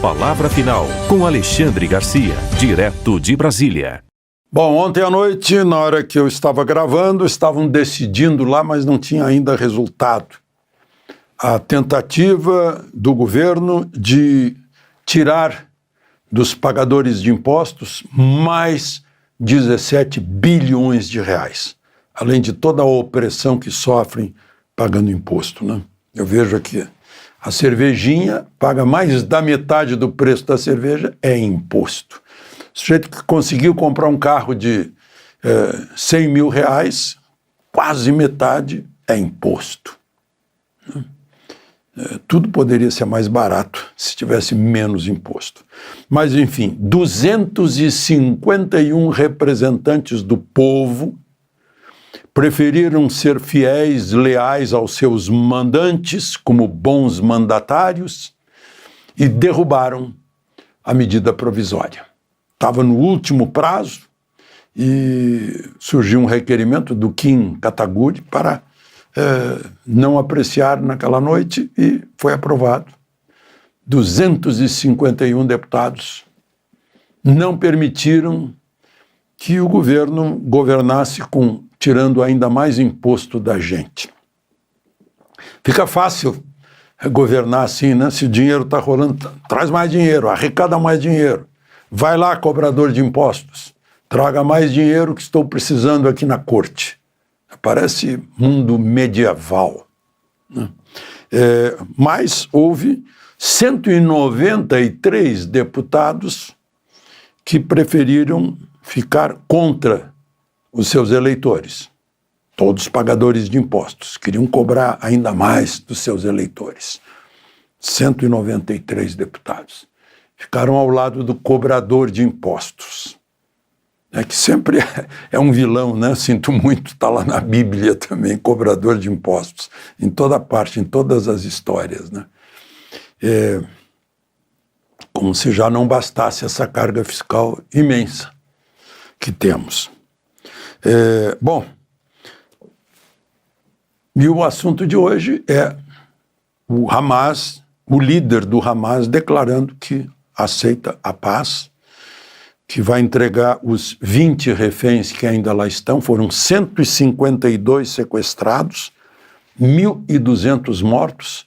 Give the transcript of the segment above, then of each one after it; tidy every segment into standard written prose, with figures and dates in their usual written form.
Palavra Final, com Alexandre Garcia, direto de Brasília. Bom, ontem à noite, na hora que eu estava gravando, estavam decidindo lá, mas não tinha ainda resultado. A tentativa do governo de tirar dos pagadores de impostos mais 17 bilhões de reais, além de toda a opressão que sofrem pagando imposto, né? Eu vejo aqui, a cervejinha paga mais da metade do preço da cerveja, é imposto. O sujeito que conseguiu comprar um carro de 100 mil reais, quase metade é imposto. Tudo poderia ser mais barato se tivesse menos imposto. Mas, enfim, 251 representantes do povo preferiram ser fiéis, leais aos seus mandantes, como bons mandatários, e derrubaram a medida provisória. Estava no último prazo e surgiu um requerimento do Kim Kataguiri para não apreciar naquela noite e foi aprovado. 251 deputados não permitiram que o governo governasse tirando ainda mais imposto da gente. Fica fácil governar assim, né? Se o dinheiro está rolando, traz mais dinheiro, arrecada mais dinheiro. Vai lá, cobrador de impostos, traga mais dinheiro que estou precisando aqui na corte. Parece mundo medieval, né? Mas houve 193 deputados que preferiram ficar contra os seus eleitores. Todos pagadores de impostos, queriam cobrar ainda mais dos seus eleitores. 193 deputados ficaram ao lado do cobrador de impostos. Que sempre é um vilão, né? Sinto muito, está lá na Bíblia também, cobrador de impostos, em toda parte, em todas as histórias, né? Como se já não bastasse essa carga fiscal imensa que temos. Bom, e o assunto de hoje é o Hamas, o líder do Hamas declarando que aceita a paz, que vai entregar os 20 reféns que ainda lá estão. Foram 152 sequestrados, 1.200 mortos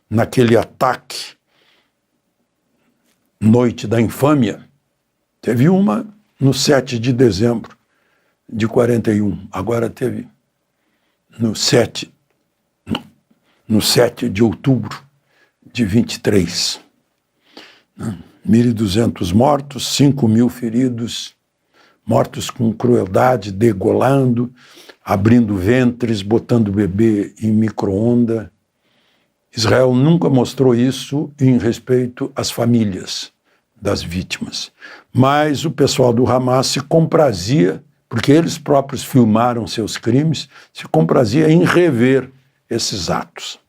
naquele ataque, Noite da Infâmia. Teve uma no 7 de dezembro de 41, agora teve no 7 de outubro de 23. 1.200 mortos, 5.000 feridos, mortos com crueldade, degolando, abrindo ventres, botando o bebê em micro-ondas. Israel nunca mostrou isso em respeito às famílias das vítimas. Mas o pessoal do Hamas se comprazia, porque eles próprios filmaram seus crimes, se comprazia em rever esses atos.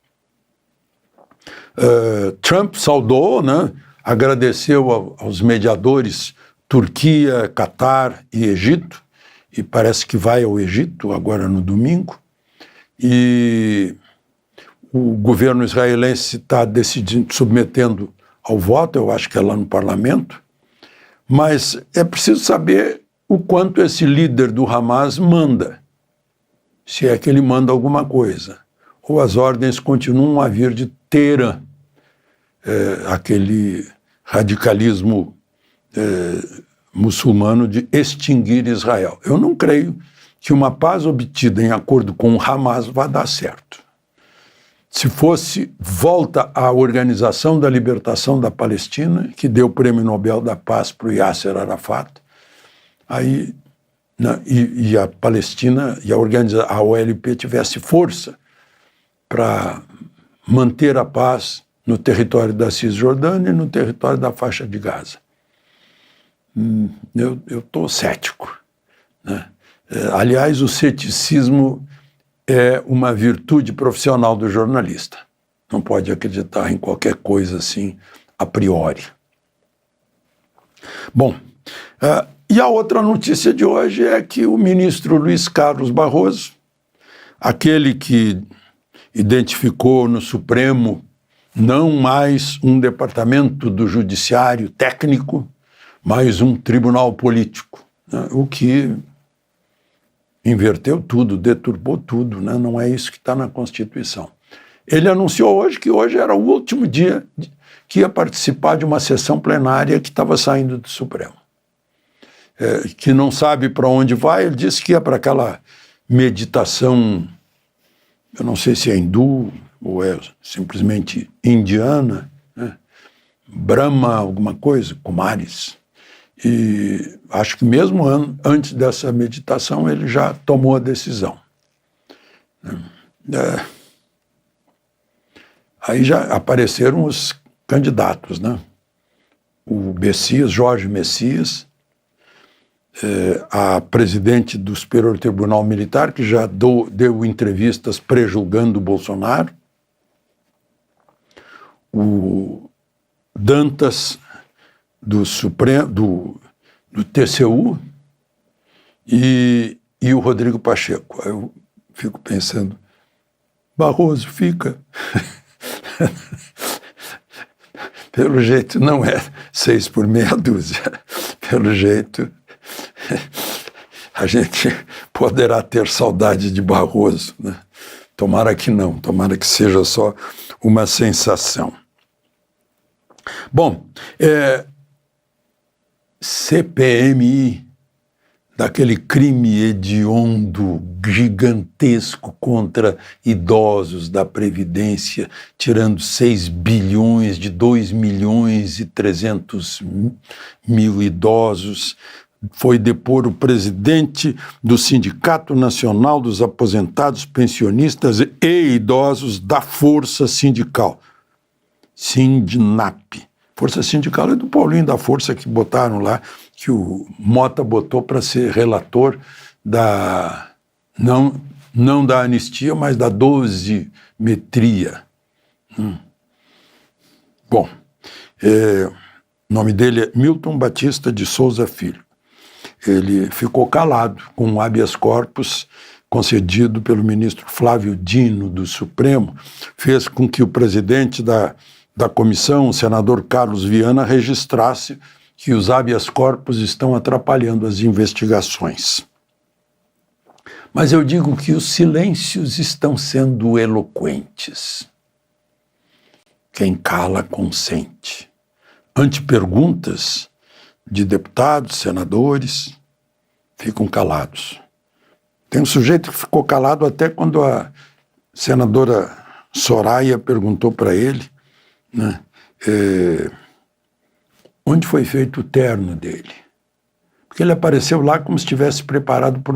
Trump saudou, né? Agradeceu aos mediadores Turquia, Catar e Egito, e parece que vai ao Egito agora no domingo, e o governo israelense está decidindo, submetendo ao voto, eu acho que é lá no parlamento, mas é preciso saber o quanto esse líder do Hamas manda, se é que ele manda alguma coisa, ou as ordens continuam a vir de Teherã, aquele radicalismo muçulmano de extinguir Israel. Eu não creio que uma paz obtida em acordo com o Hamas vá dar certo. Se fosse volta à Organização da Libertação da Palestina, que deu o Prêmio Nobel da Paz para o Yasser Arafat, aí, né, e a Palestina e a OLP tivesse força para manter a paz no território da Cisjordânia e no território da faixa de Gaza. Eu estou cético, né? Aliás, o ceticismo é uma virtude profissional do jornalista. Não pode acreditar em qualquer coisa assim a priori. Bom, e a outra notícia de hoje é que o ministro Luiz Carlos Barroso, aquele que identificou no Supremo não mais um departamento do judiciário técnico, mas um tribunal político, né? O que inverteu tudo, deturbou tudo, né? Não é isso que está na Constituição. Ele anunciou hoje que hoje era o último dia que ia participar de uma sessão plenária que estava saindo do Supremo. Que não sabe para onde vai, ele disse que ia para aquela meditação, eu não sei se é hindu ou é simplesmente indiana, né? Brahma, alguma coisa, Kumaris. E acho que mesmo antes dessa meditação ele já tomou a decisão. Aí já apareceram os candidatos, né? O Messias, Jorge Messias, a presidente do Superior Tribunal Militar, que já deu entrevistas prejulgando o Bolsonaro, o Dantas do Supremo, do TCU e o Rodrigo Pacheco. Aí eu fico pensando, Barroso fica. Pelo jeito não é 6 por meia dúzia. Pelo jeito a gente poderá ter saudade de Barroso, né? Tomara que não, tomara que seja só uma sensação. Bom, CPMI, daquele crime hediondo, gigantesco contra idosos da Previdência, tirando 6 bilhões de 2.300.000 idosos, foi depor o presidente do Sindicato Nacional dos Aposentados, Pensionistas e Idosos da Força Sindical, Sindinap. Força Sindical é do Paulinho da Força, que botaram lá, que o Mota botou para ser relator da, não da anistia, mas da dosimetria. Bom, o nome dele é Milton Batista de Souza Filho. Ele ficou calado com o habeas corpus concedido pelo ministro Flávio Dino do Supremo, fez com que o presidente da comissão, o senador Carlos Viana, registrasse que os habeas corpus estão atrapalhando as investigações. Mas eu digo que os silêncios estão sendo eloquentes. Quem cala, consente. Ante perguntas de deputados, senadores, ficam calados. Tem um sujeito que ficou calado até quando a senadora Soraya perguntou para ele, né, onde foi feito o terno dele. Porque ele apareceu lá como se estivesse preparado por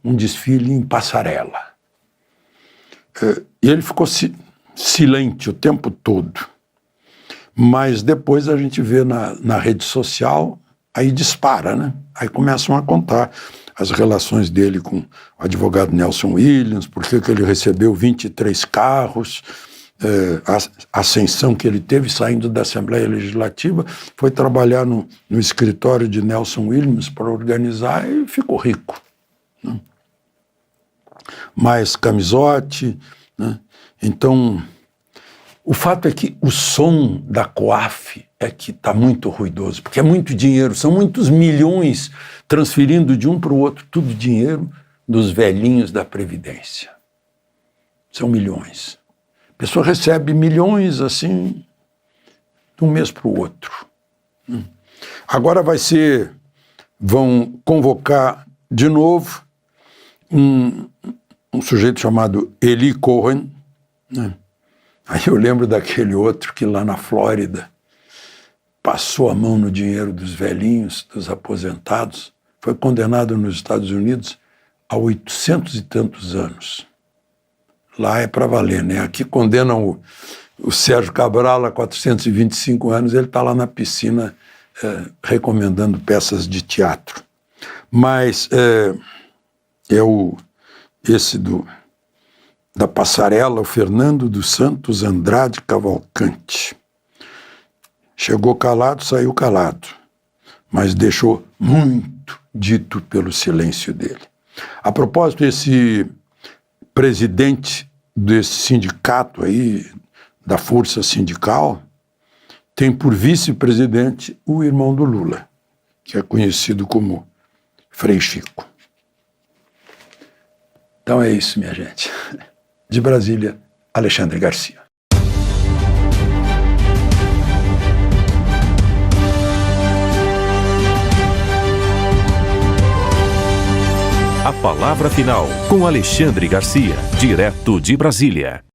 um desfile em passarela. E ele ficou silente o tempo todo. Mas depois a gente vê na rede social, aí dispara, né? Aí começam a contar as relações dele com o advogado Nelson Williams, por que ele recebeu 23 carros, a ascensão que ele teve saindo da Assembleia Legislativa, foi trabalhar no escritório de Nelson Williams para organizar e ficou rico, né? Mais camisote, né? Então, o fato é que o som da COAF é que está muito ruidoso, porque é muito dinheiro, são muitos milhões transferindo de um para o outro, tudo dinheiro dos velhinhos da Previdência. São milhões. A pessoa recebe milhões assim, de um mês para o outro. Agora vão convocar de novo um sujeito chamado Eli Cohen, né? Aí eu lembro daquele outro que lá na Flórida passou a mão no dinheiro dos velhinhos, dos aposentados, foi condenado nos Estados Unidos a 800 e tantos anos. Lá é para valer, né? Aqui condenam o Sérgio Cabral a 425 anos, ele está lá na piscina recomendando peças de teatro. Mas esse da passarela, o Fernando dos Santos Andrade Cavalcante. Chegou calado, saiu calado, mas deixou muito dito pelo silêncio dele. A propósito, esse presidente desse sindicato aí, da força sindical, tem por vice-presidente o irmão do Lula, que é conhecido como Frei Chico. Então é isso, minha gente. De Brasília, Alexandre Garcia. A palavra final com Alexandre Garcia, direto de Brasília.